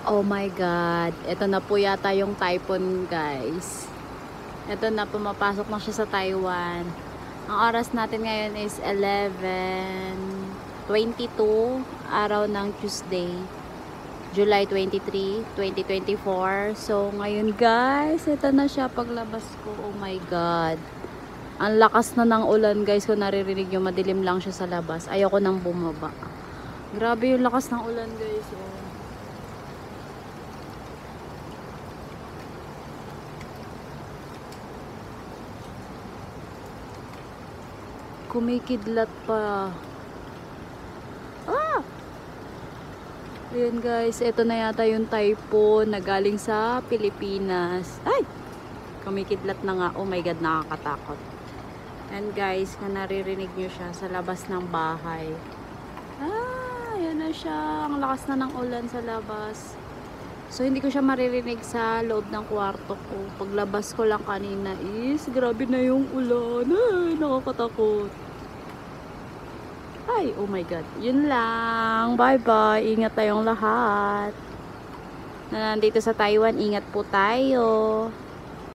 Oh my God. Ito na po yata yung typhoon, guys. Ito na, pumapasok na siya sa Taiwan. Ang oras natin ngayon is 11:22, araw ng Tuesday, July 23, 2024. So, ngayon guys, ito na siya paglabas ko. Oh my God. Ang lakas na ng ulan, guys. Kung naririnig nyo, madilim lang siya sa labas. Ayoko nang bumaba. Grabe yung lakas ng ulan, guys. Oh. Kumikidlat pa. Ah! Ayan guys, ito na yata yung typhoon na galing sa Pilipinas. Ay! Kumikidlat na nga. Oh my God, nakakatakot. And guys, kung naririnig nyo siya sa labas ng bahay. Ah! Ayan na siya. Ang lakas na ng ulan sa labas. So, hindi ko siya maririnig sa loob ng kwarto ko. Paglabas ko lang kanina is, grabe na yung ulan. Ay, nakakatakot. Ay, oh my God. Yun lang. Bye-bye. Ingat tayong lahat. Na nandito sa Taiwan, ingat po tayo.